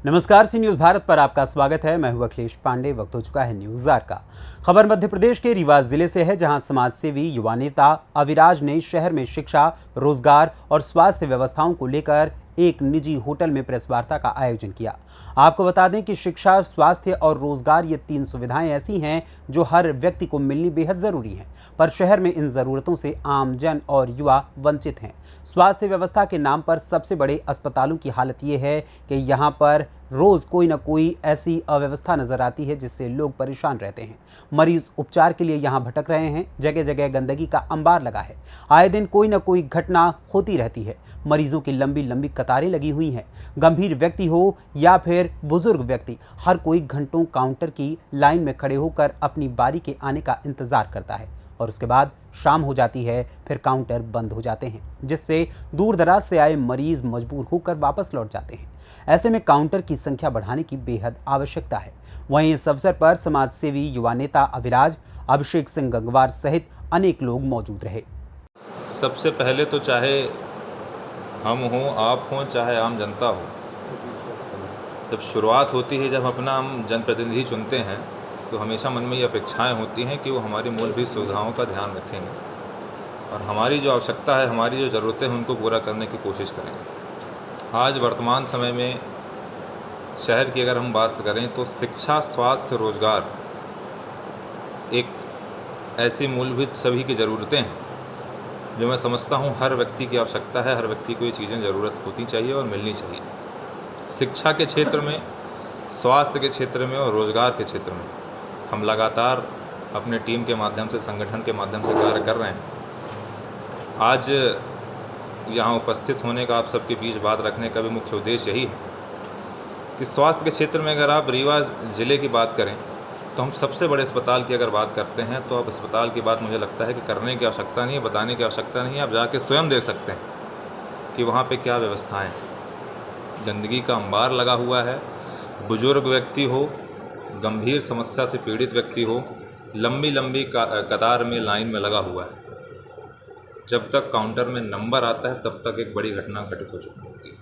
नमस्कार, सी न्यूज़ भारत पर आपका स्वागत है। मैं हूं अखिलेश पांडे। वक्त हो चुका है न्यूज़ आर का। खबर मध्य प्रदेश के रीवा जिले से है, जहां समाजसेवी युवा नेता अविराज ने शहर में शिक्षा, रोजगार और स्वास्थ्य व्यवस्थाओं को लेकर एक निजी होटल में प्रेस वार्ता का आयोजन किया। आपको बता दें कि शिक्षा, स्वास्थ्य और रोजगार ये तीन सुविधाएं ऐसी हैं जो हर व्यक्ति को मिलनी बेहद जरूरी हैं, पर शहर में इन जरूरतों से आम जन और युवा वंचित हैं। स्वास्थ्य व्यवस्था के नाम पर सबसे बड़े अस्पतालों की हालत ये है कि यहाँ पर रोज कोई ना कोई ऐसी अव्यवस्था नजर आती है जिससे लोग परेशान रहते हैं। मरीज उपचार के लिए यहाँ भटक रहे हैं। जगह जगह गंदगी का अंबार लगा है। आए दिन कोई ना कोई घटना होती रहती है। मरीजों की लंबी लंबी कतारें लगी हुई हैं। गंभीर व्यक्ति हो या फिर बुजुर्ग व्यक्ति, हर कोई घंटों काउंटर की लाइन में खड़े होकर अपनी बारी के आने का इंतजार करता है और उसके बाद शाम हो जाती है, फिर काउंटर बंद हो जाते हैं, जिससे दूर दराज से आए मरीज मजबूर होकर वापस लौट जाते हैं। ऐसे में काउंटर की संख्या बढ़ाने की बेहद आवश्यकता है। वहीं इस अवसर पर समाज सेवी युवा नेता अविराज, अभिषेक सिंह गंगवार सहित अनेक लोग मौजूद रहे। सबसे पहले तो चाहे हम हों, आप हों, चाहे आम जनता हो, जब शुरुआत होती है, जब अपना हम जनप्रतिनिधि चुनते हैं, तो हमेशा मन में ये अपेक्षाएं होती हैं कि वो हमारी मूलभूत सुविधाओं का ध्यान रखेंगे और हमारी जो आवश्यकता है, हमारी जो ज़रूरतें हैं, उनको पूरा करने की कोशिश करेंगे। आज वर्तमान समय में शहर की अगर हम बात करें तो शिक्षा, स्वास्थ्य, रोजगार एक ऐसी मूलभूत सभी की ज़रूरतें हैं जो मैं समझता हूँ हर व्यक्ति की आवश्यकता है। हर व्यक्ति को ये चीज़ें ज़रूरत होती चाहिए और मिलनी चाहिए। शिक्षा के क्षेत्र में, स्वास्थ्य के क्षेत्र में और रोज़गार के क्षेत्र में हम लगातार अपने टीम के माध्यम से, संगठन के माध्यम से कार्य कर रहे हैं। आज यहाँ उपस्थित होने का, आप सबके बीच बात रखने का भी मुख्य उद्देश्य यही है कि स्वास्थ्य के क्षेत्र में अगर आप रीवा ज़िले की बात करें तो हम सबसे बड़े अस्पताल की अगर बात करते हैं तो अब अस्पताल की बात मुझे लगता है कि करने की आवश्यकता नहीं है, बताने की आवश्यकता नहीं है। आप जाके स्वयं देख सकते हैं कि वहाँ पे क्या व्यवस्थाएं हैं। गंदगी का अंबार लगा हुआ है। बुजुर्ग व्यक्ति हो, गंभीर समस्या से पीड़ित व्यक्ति हो, लंबी लंबी कतार में, लाइन में लगा हुआ है। जब तक काउंटर में नंबर आता है तब तक एक बड़ी घटना घटित हो चुकी होती है।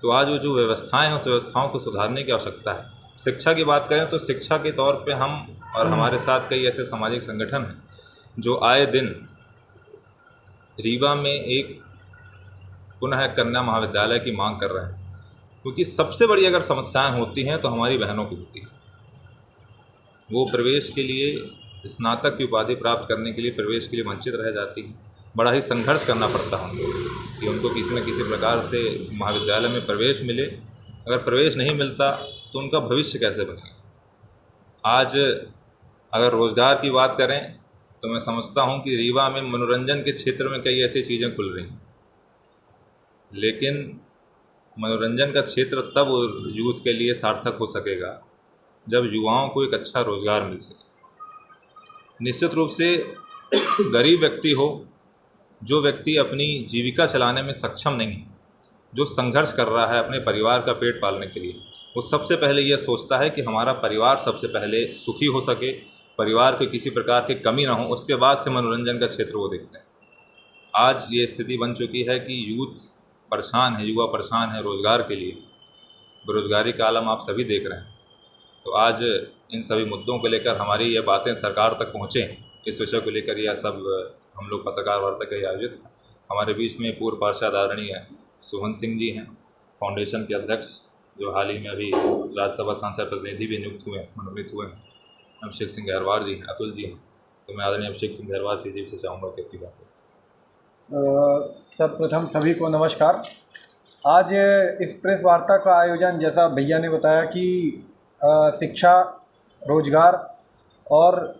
तो आज वो जो व्यवस्थाएं हैं, उस व्यवस्थाओं को सुधारने की आवश्यकता है। शिक्षा की बात करें तो शिक्षा के तौर पे हम और हमारे साथ कई ऐसे सामाजिक संगठन हैं जो आए दिन रीवा में एक पुनः कन्या महाविद्यालय की मांग कर रहे हैं, क्योंकि सबसे बड़ी अगर समस्याएं होती हैं तो हमारी बहनों की होती है। वो प्रवेश के लिए, स्नातक की उपाधि प्राप्त करने के लिए, प्रवेश के लिए वंचित रह जाती हैं। बड़ा ही संघर्ष करना पड़ता है उनको कि उनको किसी न किसी प्रकार से महाविद्यालय में प्रवेश मिले। अगर प्रवेश नहीं मिलता तो उनका भविष्य कैसे बनेगा। आज अगर रोज़गार की बात करें तो मैं समझता हूं कि रीवा में मनोरंजन के क्षेत्र में कई ऐसी चीज़ें खुल रही हैं, लेकिन मनोरंजन का क्षेत्र तब यूथ के लिए सार्थक हो सकेगा जब युवाओं को एक अच्छा रोज़गार मिल सके। निश्चित रूप से गरीब व्यक्ति हो, जो व्यक्ति अपनी जीविका चलाने में सक्षम नहीं है, जो संघर्ष कर रहा है अपने परिवार का पेट पालने के लिए, वो सबसे पहले ये सोचता है कि हमारा परिवार सबसे पहले सुखी हो सके, परिवार को किसी प्रकार की कमी ना हो, उसके बाद से मनोरंजन का क्षेत्र वो देखते हैं। आज ये स्थिति बन चुकी है कि यूथ परेशान है, युवा परेशान है रोज़गार के लिए। बेरोज़गारी का आलम आप सभी देख रहे हैं। तो आज इन सभी मुद्दों को लेकर हमारी ये बातें सरकार तक पहुँचें, इस विषय को लेकर यह सब हम लोग पत्रकार वार्ता के आयोजित। हमारे बीच में पूर्व पार्षद आदरणीय सुहन सिंह जी हैं, फाउंडेशन के अध्यक्ष, जो हाल ही में अभी राज्यसभा सांसद प्रतिनिधि भी नियुक्त हुए, मनोनीत हुए हैं। अभिषेक सिंह गहरवार जी हैं, अतुल जी हैं। तो मैं आदरणीय अभिषेक सिंह गहरवार जी से चाहूँगा कि आपकी बात सर्वप्रथम सभी को नमस्कार। आज इस प्रेस वार्ता का आयोजन, जैसा भैया ने बताया कि शिक्षा, रोजगार और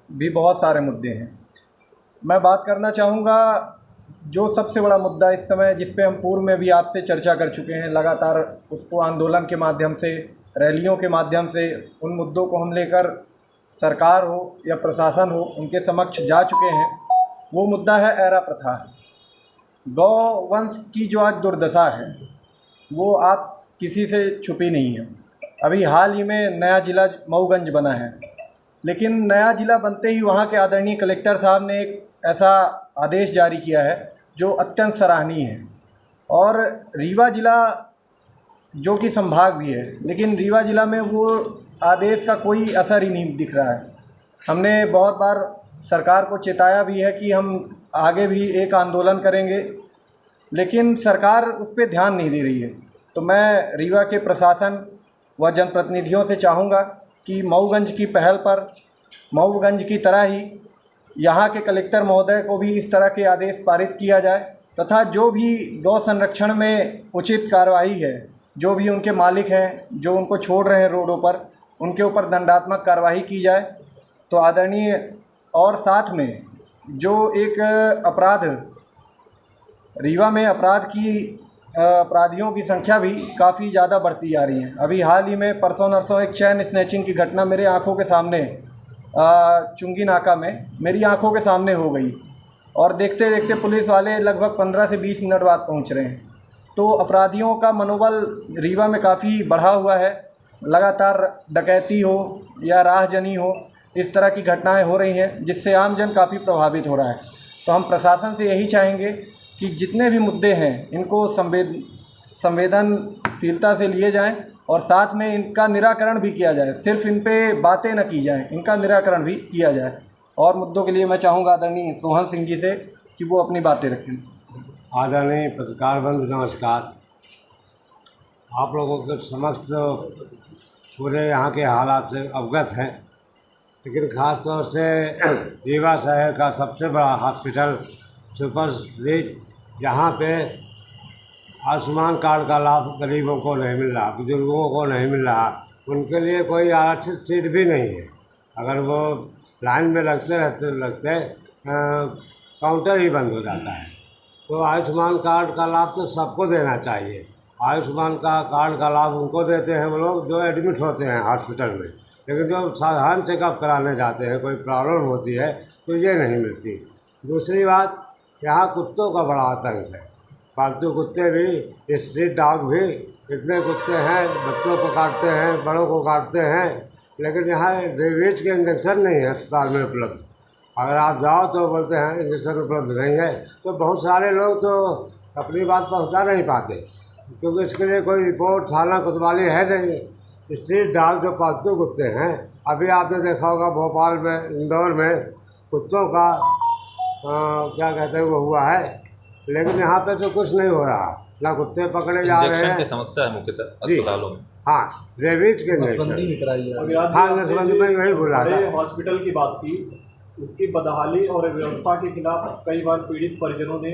भी बहुत सारे मुद्दे हैं। मैं बात करना चाहूँगा जो सबसे बड़ा मुद्दा इस समय, जिस पे हम पूर्व में भी आपसे चर्चा कर चुके हैं, लगातार उसको आंदोलन के माध्यम से, रैलियों के माध्यम से उन मुद्दों को हम लेकर सरकार हो या प्रशासन हो उनके समक्ष जा चुके हैं। वो मुद्दा है एरा प्रथा। गौ वंश की जो आज दुर्दशा है वो आप किसी से छुपी नहीं है। अभी हाल ही में नया ज़िला मऊगंज बना है, लेकिन नया ज़िला बनते ही वहाँ के आदरणीय कलेक्टर साहब ने एक ऐसा आदेश जारी किया है जो अत्यंत सराहनीय है। और रीवा ज़िला जो कि संभाग भी है, लेकिन रीवा ज़िला में वो आदेश का कोई असर ही नहीं दिख रहा है। हमने बहुत बार सरकार को चेताया भी है कि हम आगे भी एक आंदोलन करेंगे, लेकिन सरकार उस पर ध्यान नहीं दे रही है। तो मैं रीवा के प्रशासन व जनप्रतिनिधियों से चाहूँगा कि मऊगंज की पहल पर मऊगंज की तरह ही यहाँ के कलेक्टर महोदय को भी इस तरह के आदेश पारित किया जाए तथा जो भी गौ संरक्षण में उचित कार्रवाई है, जो भी उनके मालिक हैं जो उनको छोड़ रहे हैं रोडों पर, उनके ऊपर दंडात्मक कार्रवाई की जाए। तो आदरणीय, और साथ में जो एक अपराध रीवा में अपराधियों की संख्या भी काफ़ी ज़्यादा बढ़ती जा रही है। अभी हाल ही में परसों नरसों एक चैन स्नैचिंग की घटना मेरे आंखों के सामने चुंगी नाका में मेरी आंखों के सामने हो गई, और देखते देखते पुलिस वाले लगभग 15 से 20 मिनट बाद पहुंच रहे हैं। तो अपराधियों का मनोबल रीवा में काफ़ी बढ़ा हुआ है। लगातार डकैती हो या राहजनी हो, इस तरह की घटनाएं हो रही हैं, जिससे आम जन काफ़ी प्रभावित हो रहा है। तो हम प्रशासन से यही चाहेंगे कि जितने भी मुद्दे हैं इनको संवेदनशीलता से लिए जाएं और साथ में इनका निराकरण भी किया जाए। सिर्फ इन पे बातें न की जाएं, इनका निराकरण भी किया जाए। और मुद्दों के लिए मैं चाहूँगा आदरणीय सोहन सिंह जी से कि वो अपनी बातें रखें। आदरणीय पत्रकार बंधु, नमस्कार। आप लोगों के समक्ष पूरे यहाँ के हालात से अवगत हैं, लेकिन ख़ास तौर से रीवा शहर का सबसे बड़ा हॉस्पिटल सुपर स्पेशलिटी, यहाँ पे आयुष्मान कार्ड का लाभ गरीबों को नहीं मिल रहा, बुजुर्गों को नहीं मिल रहा। उनके लिए कोई आरक्षित सीट भी नहीं है। अगर वो लाइन में लगते काउंटर ही बंद हो जाता है। तो आयुष्मान कार्ड का लाभ तो सबको देना चाहिए। आयुष्मान कार्ड का लाभ उनको देते हैं वो लोग जो एडमिट होते हैं हॉस्पिटल में, लेकिन जो साधारण चेकअप कराने जाते हैं, कोई प्रॉब्लम होती है तो ये नहीं मिलती। दूसरी बात, यहाँ कुत्तों का बड़ा आतंक है। पालतू कुत्ते भी, स्ट्रीट डॉग भी, इतने कुत्ते हैं, बच्चों को काटते हैं, बड़ों को काटते हैं, लेकिन यहाँ रेबीज के इंजेक्शन नहीं है अस्पताल में उपलब्ध। अगर आप जाओ तो बोलते हैं इंजेक्शन उपलब्ध नहीं है। तो बहुत सारे लोग तो अपनी बात पहुँचा नहीं पाते, क्योंकि इसके लिए कोई रिपोर्ट थाना कोतवाली है नहीं। स्ट्रीट डॉग जो पालतू कुत्ते हैं, अभी आपने देखा होगा भोपाल में, इंदौर में कुत्तों का क्या कहते हैं वो हुआ है, लेकिन यहाँ पे तो कुछ नहीं हो रहा। ना कुत्ते पकड़े जा रहे हैं। इंजेक्शन की समस्या है मुख्यतः अस्पतालों में। हाँ, रेबीज के इंजेक्शन। हाँ, नसबंदी में वही बोला था। हॉस्पिटल की बात की, उसकी बदहाली और व्यवस्था के खिलाफ कई बार पीड़ित परिजनों ने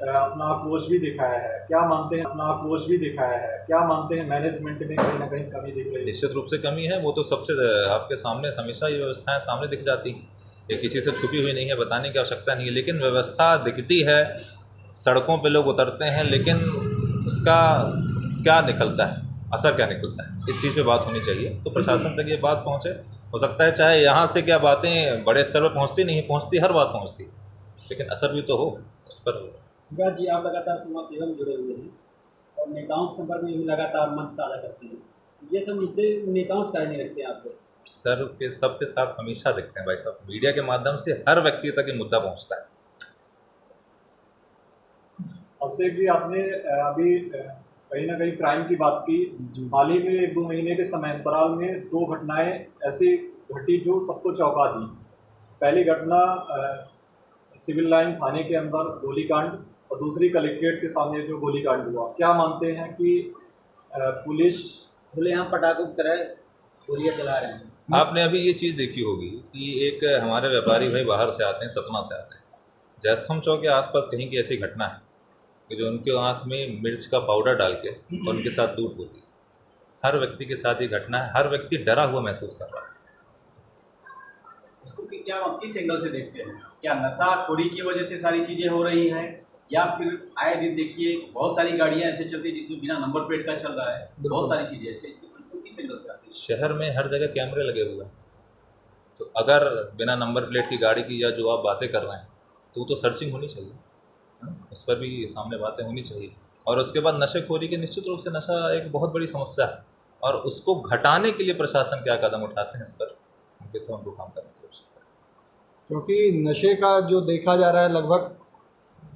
अपना आक्रोश भी दिखाया है। क्या मानते हैं? अपना आक्रोश भी दिखाया है। क्या मानते हैं मैनेजमेंट में कहीं ना कहीं कमी दिख रही है? निश्चित रूप से कमी है। वो तो सबसे आपके सामने हमेशा ये व्यवस्थाएं सामने दिख जाती हैं, ये किसी से छुपी हुई नहीं है, बताने की आवश्यकता नहीं है। लेकिन व्यवस्था दिखती है, सड़कों पे लोग उतरते हैं, लेकिन उसका क्या निकलता है, असर क्या निकलता है, इस चीज़ पे बात होनी चाहिए। तो प्रशासन तक ये बात पहुँचे। हो सकता है चाहे यहाँ से क्या बातें बड़े स्तर पर पहुँचती नहीं पहुँचती, हर बात पहुँचती, लेकिन असर भी तो हो उस पर। विकास जी, आप लगातार समाज सेवा में जुड़े हुए हैं और नेताओं के संपर्क में भी लगातार मंच साझा करते हैं। ये सब मुद्दे नेताओं से नहीं रखते हैं आपको? सर के सबके साथ हमेशा दिखते हैं भाई साहब। मीडिया के माध्यम से हर व्यक्ति तक ये मुद्दा पहुँचता है। अभिषेक जी, आपने अभी कहीं ना कहीं क्राइम की बात की। हाल ही में 1-2 महीने के समय अंतराल में 2 घटनाएं ऐसी घटी जो सबको चौंका दी। पहली घटना सिविल लाइन थाने के अंदर गोलीकांड, और दूसरी कलेक्ट्रेट के सामने जो गोलीकांड हुआ। क्या मानते हैं कि पुलिस यहाँ पटाखों की तरह गोलियां चला रहे हैं? आपने अभी ये चीज़ देखी होगी कि एक हमारे व्यापारी भाई बाहर से आते हैं, सतना से आते हैं, जयस्तंभ चौक के आसपास कहीं की ऐसी घटना है कि जो उनके आँख में मिर्च का पाउडर डाल के उनके साथ लूट होती है। हर व्यक्ति के साथ ये घटना है। हर व्यक्ति डरा हुआ महसूस कर रहा है। इसको क्या आप किस एंगल से देखते हैं? क्या नशाखोरी की वजह से सारी चीज़ें हो रही हैं, या फिर आए दिन देखिए बहुत सारी गाड़ियां ऐसे चलती हैं जिसमें बिना नंबर प्लेट का चल रहा है, बहुत सारी चीज़ें ऐसे, इसको किस एंगल से आती है? शहर में हर जगह कैमरे लगे हुए हैं, तो अगर बिना नंबर प्लेट की गाड़ी की या जो आप बातें कर रहे हैं तो वो तो सर्चिंग होनी चाहिए, उस पर भी सामने बातें होनी चाहिए। और उसके बाद नशेखोरी की निश्चित रूप से नशा एक बहुत बड़ी समस्या है, और उसको घटाने के लिए प्रशासन क्या कदम उठाते हैं इस पर उनके तो हमको काम करने की आवश्यकता है। क्योंकि नशे का जो देखा जा रहा है, लगभग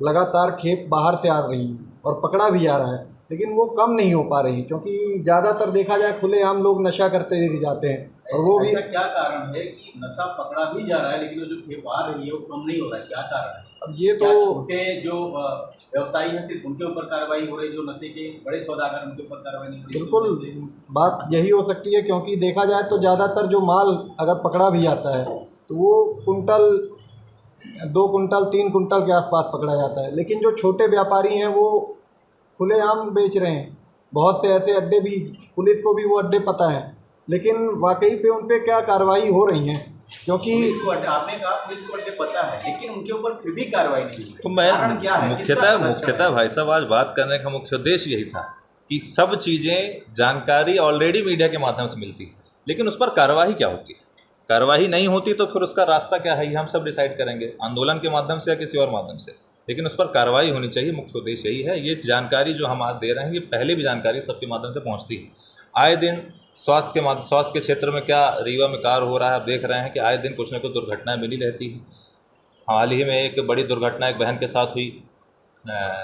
लगातार खेप बाहर से आ रही हैं और पकड़ा भी जा रहा है। लेकिन वो कम नहीं हो पा रही, क्योंकि ज़्यादातर देखा जाए खुलेआम लोग नशा करते देखे जाते हैं। और वो भी ऐसा क्या कारण है कि नशा पकड़ा भी जा रहा है लेकिन वो जो व्यापार है वो कम नहीं हो रहा है, क्या कारण है? अब ये क्या तो छोटे जो व्यवसायी हैं सिर्फ उनके ऊपर कार्रवाई हो रही, जो नशे के बड़े सौदागर उनके ऊपर कार्रवाई नहीं हो रही? बिल्कुल बात यही हो सकती है, क्योंकि देखा जाए तो ज़्यादातर जो माल अगर पकड़ा भी जाता है तो वो कुंटल 2 कुंटल 3 कुंटल के आसपास पकड़ा जाता है, लेकिन जो छोटे व्यापारी हैं वो खुलेआम बेच रहे हैं। बहुत से ऐसे अड्डे भी, पुलिस को भी वो अड्डे पता है, लेकिन वाकई पे उन पे क्या कार्रवाई हो रही है, क्योंकि पुलिस को अड्डे, आपने कहा पुलिस को अड्डे पता है लेकिन उनके ऊपर फिर भी कार्रवाई नहीं हुई। तो मैं कारण क्या है? किसका संरक्षण मुख्यतः है? भाई साहब आज बात करने का मुख्य उद्देश्य यही था कि सब चीज़ें जानकारी ऑलरेडी मीडिया के माध्यम से मिलती है, लेकिन उस पर कार्रवाई क्या होती है? कार्रवाई नहीं होती तो फिर उसका रास्ता क्या है ये हम सब डिसाइड करेंगे, आंदोलन के माध्यम से या किसी और माध्यम से, लेकिन उस पर कार्रवाई होनी चाहिए। मुख्य उद्देश्य यही है। ये जानकारी जो हम आज दे रहे हैं ये पहले भी जानकारी सबके माध्यम से पहुँचती है। आए दिन स्वास्थ्य के क्षेत्र में क्या रीवा में कार्य हो रहा है, आप देख रहे हैं कि आए दिन कुछ न कुछ दुर्घटनाएं मिली रहती हैं। हाल ही में एक बड़ी दुर्घटना एक बहन के साथ हुई,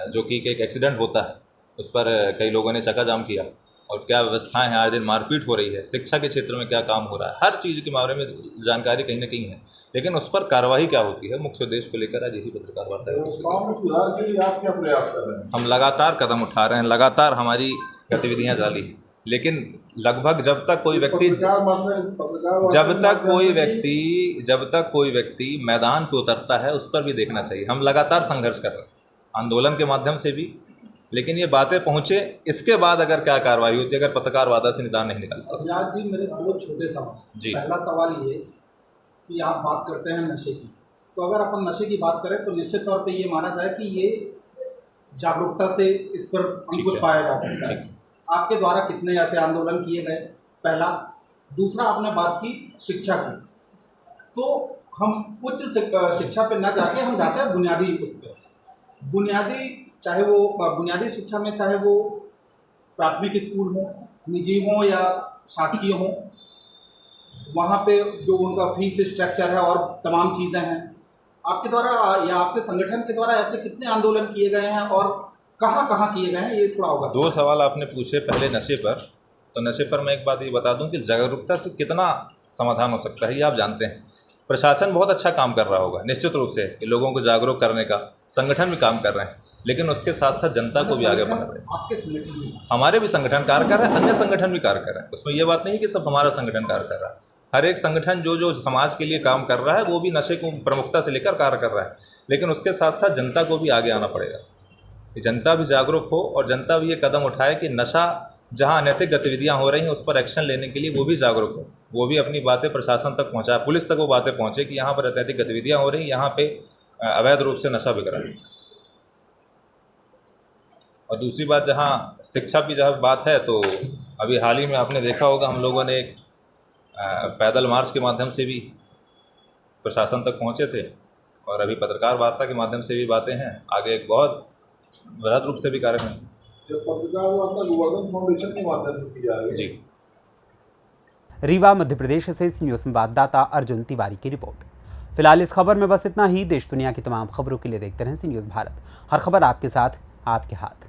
जो कि एक एक्सीडेंट होता है, उस पर कई लोगों ने चक्का-जाम किया, और क्या व्यवस्थाएं हैं, आए दिन मारपीट हो रही है। शिक्षा के क्षेत्र में क्या काम हो रहा है, हर चीज़ के बारे में जानकारी कहीं ना कहीं है, लेकिन उस पर कार्रवाई क्या होती है, मुख्य उद्देश्य को लेकर आज यही पत्रकार वार्ता है। सुधार के लिए आप क्या प्रयास कर रहे हैं? हम लगातार कदम उठा रहे हैं, लगातार हमारी गतिविधियां जारी हैं, लेकिन लगभग जब तक कोई व्यक्ति मैदान पे उतरता है उस पर भी देखना चाहिए। हम लगातार संघर्ष कर रहे हैं आंदोलन के माध्यम से भी, लेकिन ये बातें पहुँचे इसके बाद अगर क्या कार्रवाई होती है, अगर पत्रकार वार्ता से निदान नहीं निकलता। अभिलाष जी, मेरे 2 छोटे सवाल। जी। पहला सवाल ये कि आप बात करते हैं नशे की, तो अगर अपन नशे की बात करें तो निश्चित तौर पे ये माना जाए कि ये जागरूकता से इस पर अंकुश पाया जा सकता है। आपके द्वारा कितने ऐसे आंदोलन किए गए, पहला। दूसरा, आपने बात की शिक्षा की, तो हम उच्च शिक्षा पे न जाके हम जाते हैं बुनियादी उस पर। बुनियादी, चाहे वो बुनियादी शिक्षा में, चाहे वो प्राथमिक स्कूल हो, निजी हो या शासकीय हो, वहाँ पे जो उनका फीस स्ट्रक्चर है और तमाम चीज़ें हैं, आपके द्वारा या आपके संगठन के द्वारा ऐसे कितने आंदोलन किए गए हैं और कहाँ किए गए हैं, ये थोड़ा होगा। 2 सवाल आपने पूछे, पहले नशे पर। तो नशे पर मैं एक बात ये बता दूं कि जागरूकता से कितना समाधान हो सकता है ये आप जानते हैं। प्रशासन बहुत अच्छा काम कर रहा होगा निश्चित रूप से, कि लोगों को जागरूक करने का, संगठन भी काम कर रहे हैं, लेकिन उसके साथ साथ जनता को भी आगे बढ़ा रहे हैं। आपके संगठन में हमारे भी संगठन कार्य कर रहे हैं, अन्य संगठन भी कार्य कर रहे हैं, उसमें ये बात नहीं है कि सब हमारा संगठन कार्य कर रहा है। हर एक संगठन जो समाज के लिए काम कर रहा है वो भी नशे को प्रमुखता से लेकर कार्य कर रहा है, लेकिन उसके साथ साथ जनता को भी आगे आना पड़ेगा कि जनता भी जागरूक हो और जनता भी ये कदम उठाए कि नशा जहाँ अनैतिक गतिविधियाँ हो रही हैं उस पर एक्शन लेने के लिए वो भी जागरूक हो, वो भी अपनी बातें प्रशासन तक पहुँचाए, पुलिस तक वो बातें पहुँचे कि यहाँ पर अनैतिक गतिविधियाँ हो रही हैं, यहाँ पे अवैध रूप से नशा बिक रहा है। और दूसरी बात, जहाँ शिक्षा की जहाँ बात है, तो अभी हाल ही में आपने देखा होगा हम लोगों ने एक पैदल मार्च के माध्यम से भी प्रशासन तक पहुँचे थे, और अभी पत्रकार वार्ता के माध्यम से भी बातें हैं, आगे एक बहुत वृहद रूप से भी कार्यक्रम है। पत्रकार वार्ता गोवर्धन फाउंडेशन के माध्यम से की जा रही है। जी। रीवा मध्य प्रदेश से सीनियर संवाददाता अर्जुन तिवारी की रिपोर्ट। फिलहाल इस खबर में बस इतना ही। देश दुनिया की तमाम खबरों के लिए देखते रहें सी न्यूज़ भारत। हर खबर आपके साथ, आपके हाथ।